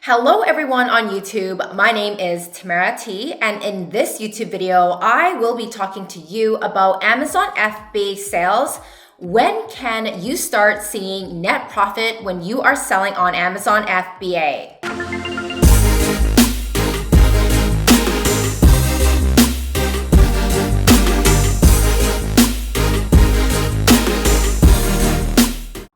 Hello everyone on YouTube, my name is Tamara T, and in this YouTube video, I will be talking to you about Amazon FBA sales. When can you start seeing net profit when you are selling on Amazon FBA?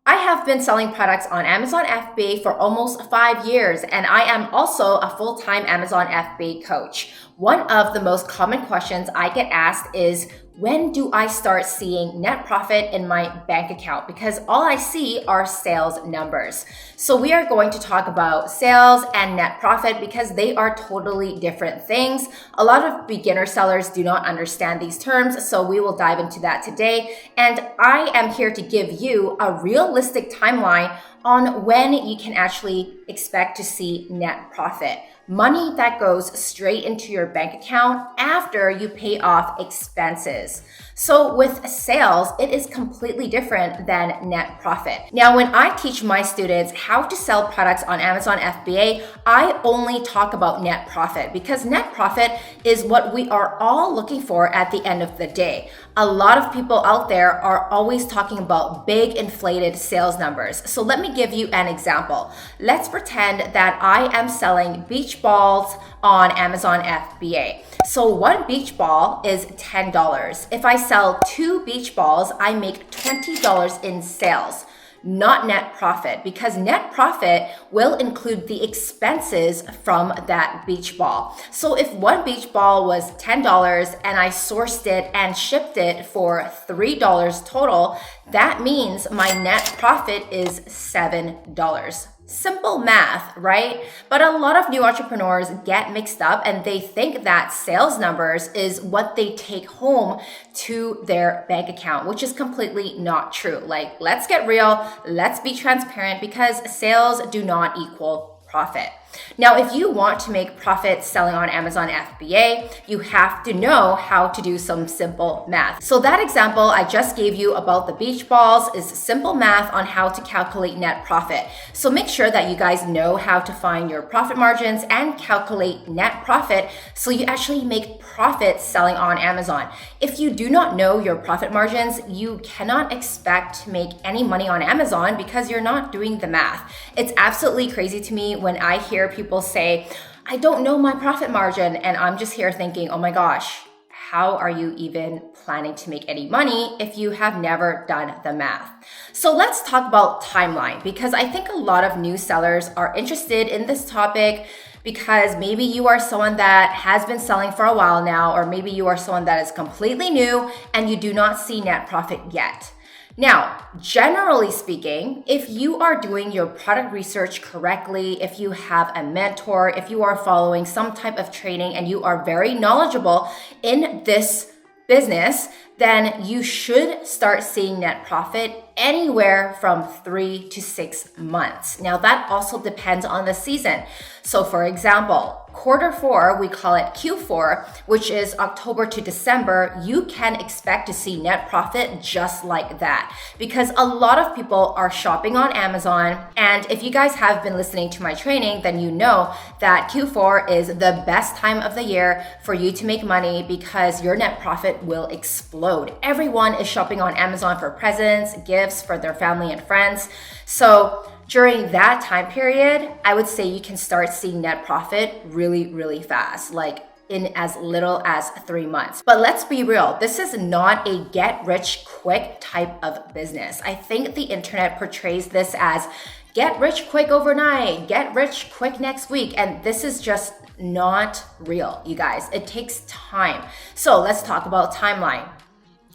I've been selling products on Amazon FBA for almost 5 years, and I am also a full-time Amazon FBA coach. One of the most common questions I get asked is, when do I start seeing net profit in my bank account? Because all I see are sales numbers. So we are going to talk about sales and net profit because they are totally different things. A lot of beginner sellers do not understand these terms, so we will dive into that today. And I am here to give you a realistic timeline on when you can actually expect to see net profit. Money that goes straight into your bank account after you pay off expenses. So with sales, it is completely different than net profit. Now, when I teach my students how to sell products on Amazon FBA, I only talk about net profit because net profit is what we are all looking for at the end of the day. A lot of people out there are always talking about big inflated sales numbers. So let me give you an example. Let's pretend that I am selling beach balls on Amazon FBA. So one beach ball is $10. If I sell 2 beach balls, I make $20 in sales, not net profit, because net profit will include the expenses from that beach ball. So if one beach ball was $10 and I sourced it and shipped it for $3 total, that means my net profit is $7. Simple math, right? But a lot of new entrepreneurs get mixed up and they think that sales numbers is what they take home to their bank account, which is completely not true. Like, let's get real, let's be transparent, because sales do not equal profit. Now, if you want to make profit selling on Amazon FBA, you have to know how to do some simple math. So that example I just gave you about the beach balls is simple math on how to calculate net profit. So make sure that you guys know how to find your profit margins and calculate net profit so you actually make profit selling on Amazon. If you do not know your profit margins, you cannot expect to make any money on Amazon because you're not doing the math. It's absolutely crazy to me when I hear people say, I don't know my profit margin, and I'm just here thinking, oh my gosh, how are you even planning to make any money if you have never done the math? So let's talk about timeline, because I think a lot of new sellers are interested in this topic because maybe you are someone that has been selling for a while now, or maybe you are someone that is completely new and you do not see net profit yet. Now, generally speaking, if you are doing your product research correctly, if you have a mentor, if you are following some type of training and you are very knowledgeable in this business, then you should start seeing net profit anywhere from 3 to 6 months. Now, that also depends on the season. So for example, Q4, we call it Q4, which is October to December, you can expect to see net profit just like that because a lot of people are shopping on Amazon. And if you guys have been listening to my training, then you know that Q4 is the best time of the year for you to make money because your net profit will explode. Everyone is shopping on Amazon for presents, gifts for their family and friends. So during that time period, I would say you can start seeing net profit really, really fast, like in as little as 3 months. But let's be real, this is not a get rich quick type of business. I think the internet portrays this as get rich quick overnight, get rich quick next week, and this is just not real, you guys. It takes time. So let's talk about timeline.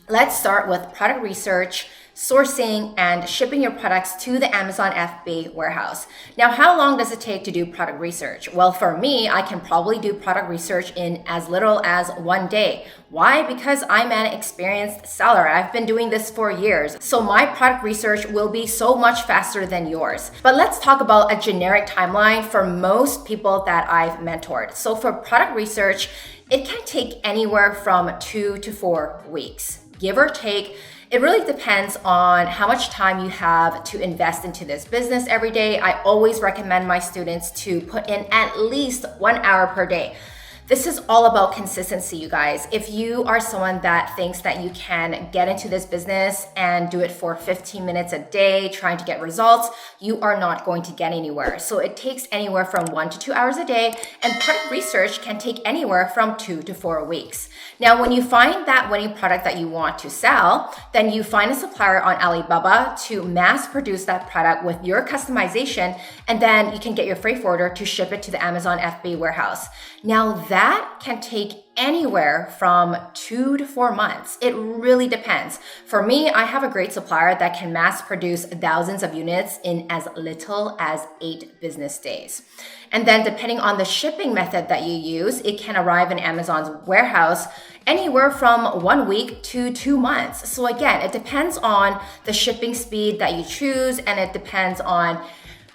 Let's start with product research, sourcing, and shipping your products to the Amazon FBA warehouse. Now, how long does it take to do product research? Well, for me, I can probably do product research in as little as 1 day. Why? Because I'm an experienced seller. I've been doing this for years. So my product research will be so much faster than yours. But let's talk about a generic timeline for most people that I've mentored. So for product research, it can take anywhere from 2 to 4 weeks, give or take. It really depends on how much time you have to invest into this business every day. I always recommend my students to put in at least 1 hour per day. This is all about consistency, you guys. If you are someone that thinks that you can get into this business and do it for 15 minutes a day, trying to get results, you are not going to get anywhere. So it takes anywhere from 1 to 2 hours a day, and product research can take anywhere from 2 to 4 weeks. Now, when you find that winning product that you want to sell, then you find a supplier on Alibaba to mass produce that product with your customization, and then you can get your freight forwarder to ship it to the Amazon FBA warehouse. Now, that can take anywhere from 2 to 4 months. It really depends. For me, I have a great supplier that can mass produce thousands of units in as little as 8 business days. And then depending on the shipping method that you use, it can arrive in Amazon's warehouse anywhere from 1 week to 2 months. So again, it depends on the shipping speed that you choose, and it depends on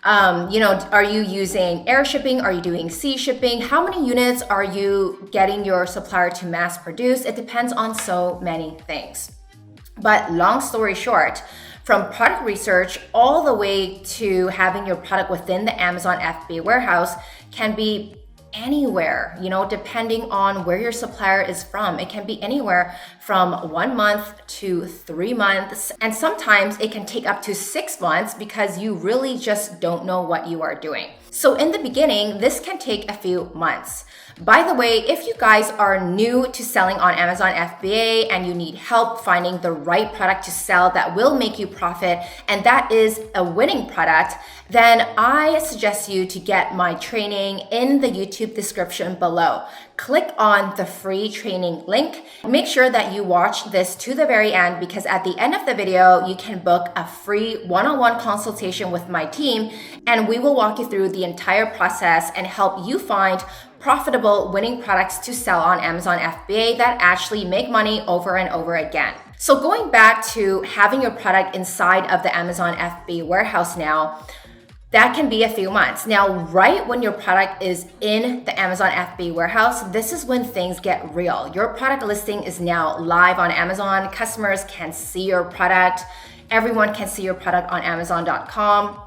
are you using air shipping? Are you doing sea shipping? How many units are you getting your supplier to mass produce? It depends on so many things. But long story short, from product research all the way to having your product within the Amazon FBA warehouse can be anywhere, depending on where your supplier is from. It can be anywhere from 1 month to 3 months. And sometimes it can take up to 6 months because you really just don't know what you are doing. So in the beginning, this can take a few months. By the way, if you guys are new to selling on Amazon FBA and you need help finding the right product to sell that will make you profit, and that is a winning product, then I suggest you to get my training in the YouTube description below. Click on the free training link. Make sure that you watch this to the very end, because at the end of the video, you can book a free one-on-one consultation with my team, and we will walk you through the entire process and help you find profitable winning products to sell on Amazon FBA that actually make money over and over again. So going back to having your product inside of the Amazon FBA warehouse now, that can be a few months. Now, right when your product is in the Amazon FBA warehouse, this is when things get real. Your product listing is now live on Amazon. Customers can see your product. Everyone can see your product on Amazon.com.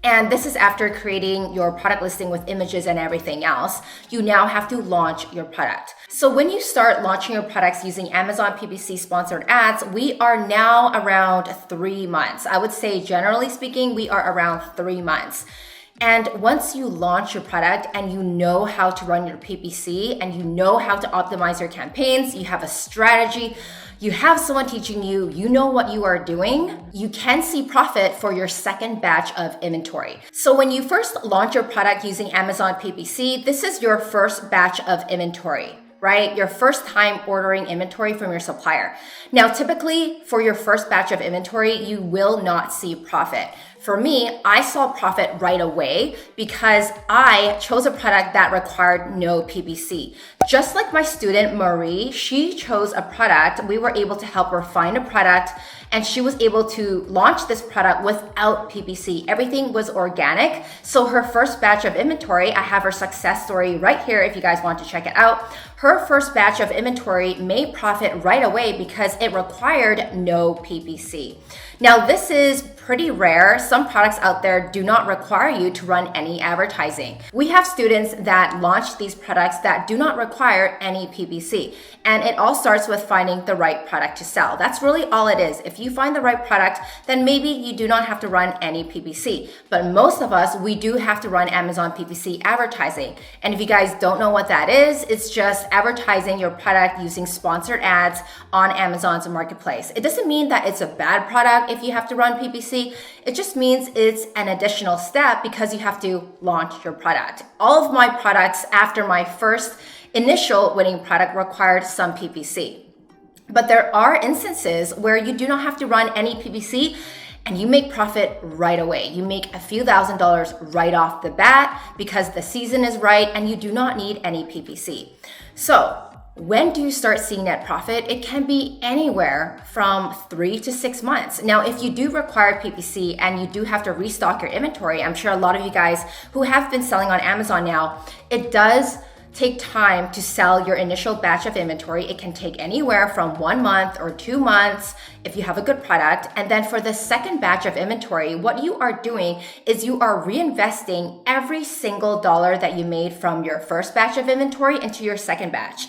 And this is after creating your product listing with images and everything else. You now have to launch your product. So when you start launching your products using Amazon PPC sponsored ads, we are now around 3 months. I would say generally speaking, we are around 3 months. And once you launch your product and you know how to run your PPC and you know how to optimize your campaigns, you have a strategy, you have someone teaching you, you know what you are doing, you can see profit for your second batch of inventory. So when you first launch your product using Amazon PPC, this is your first batch of inventory, right? Your first time ordering inventory from your supplier. Now, typically for your first batch of inventory, you will not see profit. For me, I saw profit right away because I chose a product that required no PPC. Just like my student Marie, she chose a product. We were able to help her find a product, and she was able to launch this product without PPC. Everything was organic. So her first batch of inventory, I have her success story right here if you guys want to check it out. Her first batch of inventory made profit right away because it required no PPC. Now, this is pretty rare. Some products out there do not require you to run any advertising. We have students that launch these products that do not require any PPC. And it all starts with finding the right product to sell. That's really all it is. If you find the right product, then maybe you do not have to run any PPC. But most of us, we do have to run Amazon PPC advertising. And if you guys don't know what that is, it's just advertising your product using sponsored ads on Amazon's marketplace. It doesn't mean that it's a bad product if you have to run PPC. It just means it's an additional step because you have to launch your product. All of my products after my first initial winning product required some PPC. But there are instances where you do not have to run any PPC and you make profit right away. You make a few $1,000s right off the bat because the season is right and you do not need any PPC. So when do you start seeing net profit? It can be anywhere from 3 to 6 months. Now, if you do require PPC and you do have to restock your inventory, I'm sure a lot of you guys who have been selling on Amazon now, it does take time to sell your initial batch of inventory. It can take anywhere from 1 month or 2 months if you have a good product. And then for the second batch of inventory, what you are doing is you are reinvesting every single dollar that you made from your first batch of inventory into your second batch.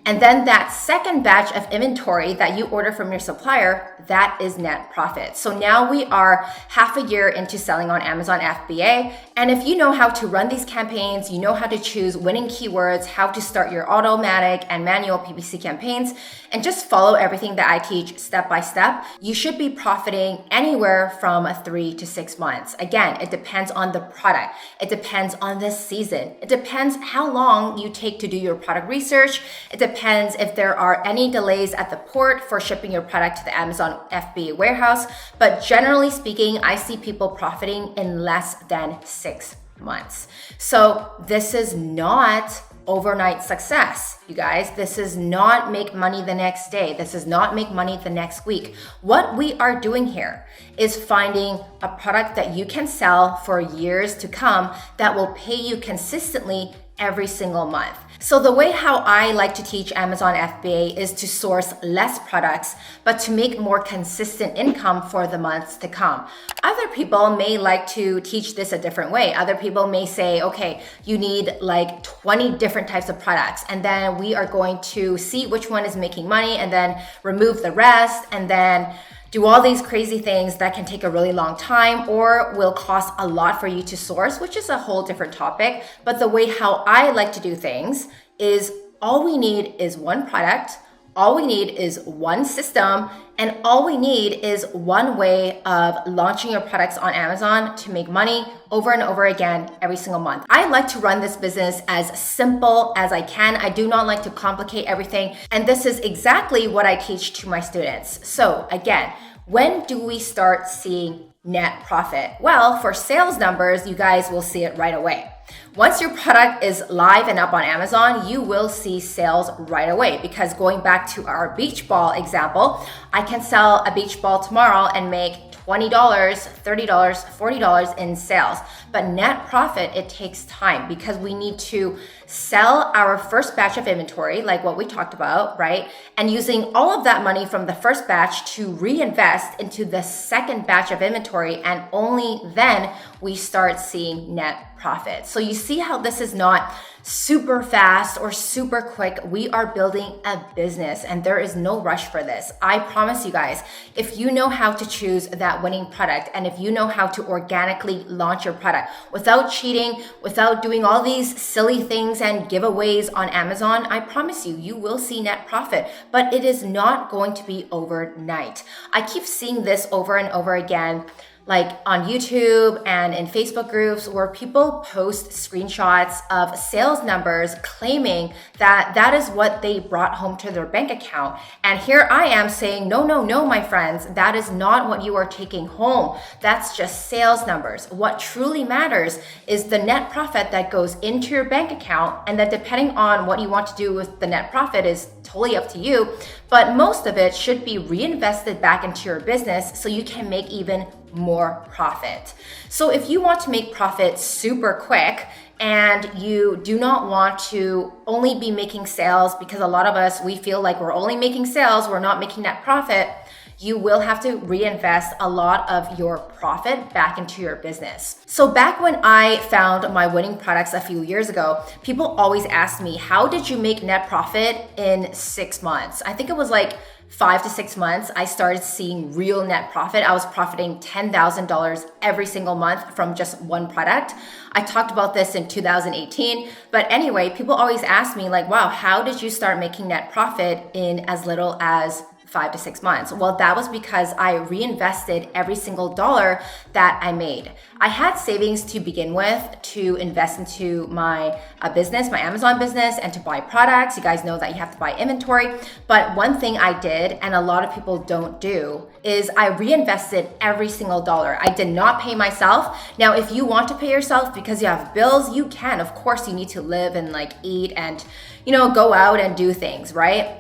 And then that second batch of inventory that you order from your supplier, that is net profit. So now we are half a year into selling on Amazon FBA. And if you know how to run these campaigns, you know how to choose winning keywords, how to start your automatic and manual PPC campaigns, and just follow everything that I teach step by step, you should be profiting anywhere from 3 to 6 months. Again, it depends on the product. It depends on the season. It depends how long you take to do your product research. It depends if there are any delays at the port for shipping your product to the Amazon FBA warehouse. But generally speaking, I see people profiting in less than 6 months. So this is not overnight success, you guys. This is not make money the next day. This is not make money the next week. What we are doing here is finding a product that you can sell for years to come that will pay you consistently every single month. So the way how I like to teach Amazon FBA is to source less products, but to make more consistent income for the months to come. Other people may like to teach this a different way. Other people may say, okay, you need like 20 different types of products, and then we are going to see which one is making money and then remove the rest, and then do all these crazy things that can take a really long time or will cost a lot for you to source, which is a whole different topic. But the way how I like to do things is all we need is one product, all we need is one system, and all we need is one way of launching your products on Amazon to make money over and over again every single month. I like to run this business as simple as I can. I do not like to complicate everything. And this is exactly what I teach to my students. So again, when do we start seeing net profit? Well, for sales numbers, you guys will see it right away. Once your product is live and up on Amazon, you will see sales right away, because going back to our beach ball example, I can sell a beach ball tomorrow and make $20, $30, $40 in sales. But net profit, it takes time because we need to sell our first batch of inventory, like what we talked about, right? And using all of that money from the first batch to reinvest into the second batch of inventory, and only then we start seeing net profit. So you see how this is not super fast or super quick. We are building a business and there is no rush for this. I promise you guys, if you know how to choose that winning product, and if you know how to organically launch your product without cheating, without doing all these silly things and giveaways on Amazon, I promise you, you will see net profit, but it is not going to be overnight. I keep seeing this over and over again, like on YouTube and in Facebook groups, where people post screenshots of sales numbers claiming that that is what they brought home to their bank account. And here I am saying, no, my friends, that is not what you are taking home. That's just sales numbers. What truly matters is the net profit that goes into your bank account, and that depending on what you want to do with the net profit is totally up to you. But most of it should be reinvested back into your business so you can make even more profit. So if you want to make profit super quick and you do not want to only be making sales, because a lot of us, we feel like we're only making sales, we're not making net profit, you will have to reinvest a lot of your profit back into your business. So back when I found my winning products a few years ago, people always asked me, how did you make net profit in 6 months? I think it was like 5 to 6 months, I started seeing real net profit. I was profiting $10,000 every single month from just one product. I talked about this in 2018. But anyway, people always ask me like, wow, how did you start making net profit in as little as 5 to 6 months? Well, that was because I reinvested every single dollar that I made. I had savings to begin with to invest into my business, my Amazon business, and to buy products. You guys know that you have to buy inventory. But one thing I did, and a lot of people don't do, is I reinvested every single dollar. I did not pay myself. Now, if you want to pay yourself because you have bills, you can. Of course, you need to live and like eat and, go out and do things, right?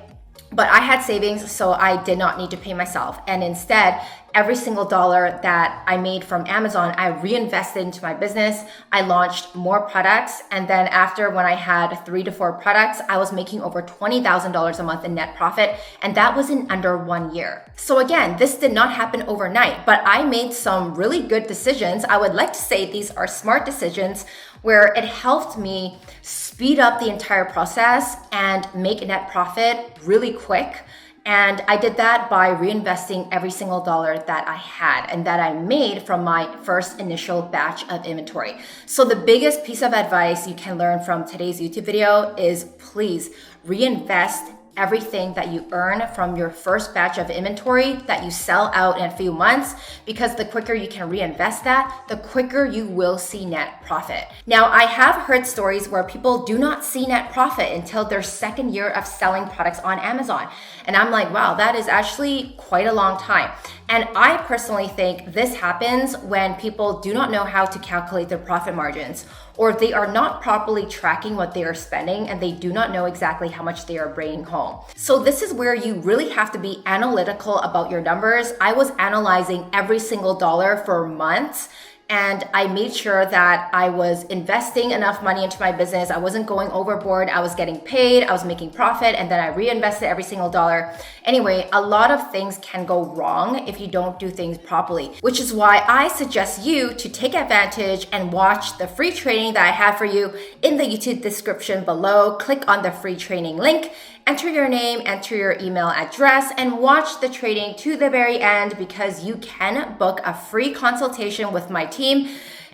But I had savings, so I did not need to pay myself. And instead, every single dollar that I made from Amazon, I reinvested into my business. I launched more products. And then after, when I had 3 to 4 products, I was making over $20,000 a month in net profit. And that was in under 1 year. So again, this did not happen overnight, but I made some really good decisions. I would like to say these are smart decisions where it helped me speed up the entire process and make a net profit really quick. And I did that by reinvesting every single dollar that I had and that I made from my first initial batch of inventory. So the biggest piece of advice you can learn from today's YouTube video is please reinvest everything that you earn from your first batch of inventory that you sell out in a few months, because the quicker you can reinvest that, the quicker you will see net profit. Now, I have heard stories where people do not see net profit until their second year of selling products on Amazon. And I'm like, wow, that is actually quite a long time. And I personally think this happens when people do not know how to calculate their profit margins, or they are not properly tracking what they are spending and they do not know exactly how much they are bringing home. So this is where you really have to be analytical about your numbers. I was analyzing every single dollar for months, and I made sure that I was investing enough money into my business. I wasn't going overboard. I was getting paid, I was making profit, and then I reinvested every single dollar. Anyway, a lot of things can go wrong if you don't do things properly, which is why I suggest you to take advantage and watch the free training that I have for you in the YouTube description below. Click on the free training link, enter your name, enter your email address, and watch the training to the very end, because you can book a free consultation with my team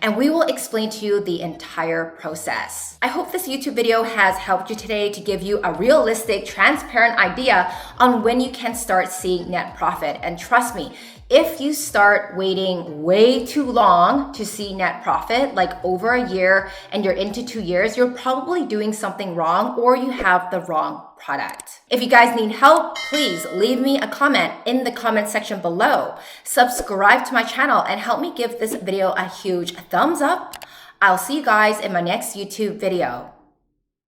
and we will explain to you the entire process. I hope this YouTube video has helped you today to give you a realistic, transparent idea on when you can start seeing net profit. And trust me, if you start waiting way too long to see net profit, like over a year, and you're into 2 years, you're probably doing something wrong or you have the wrong product. If you guys need help, please leave me a comment in the comment section below. Subscribe to my channel and help me give this video a huge thumbs up. I'll see you guys in my next YouTube video.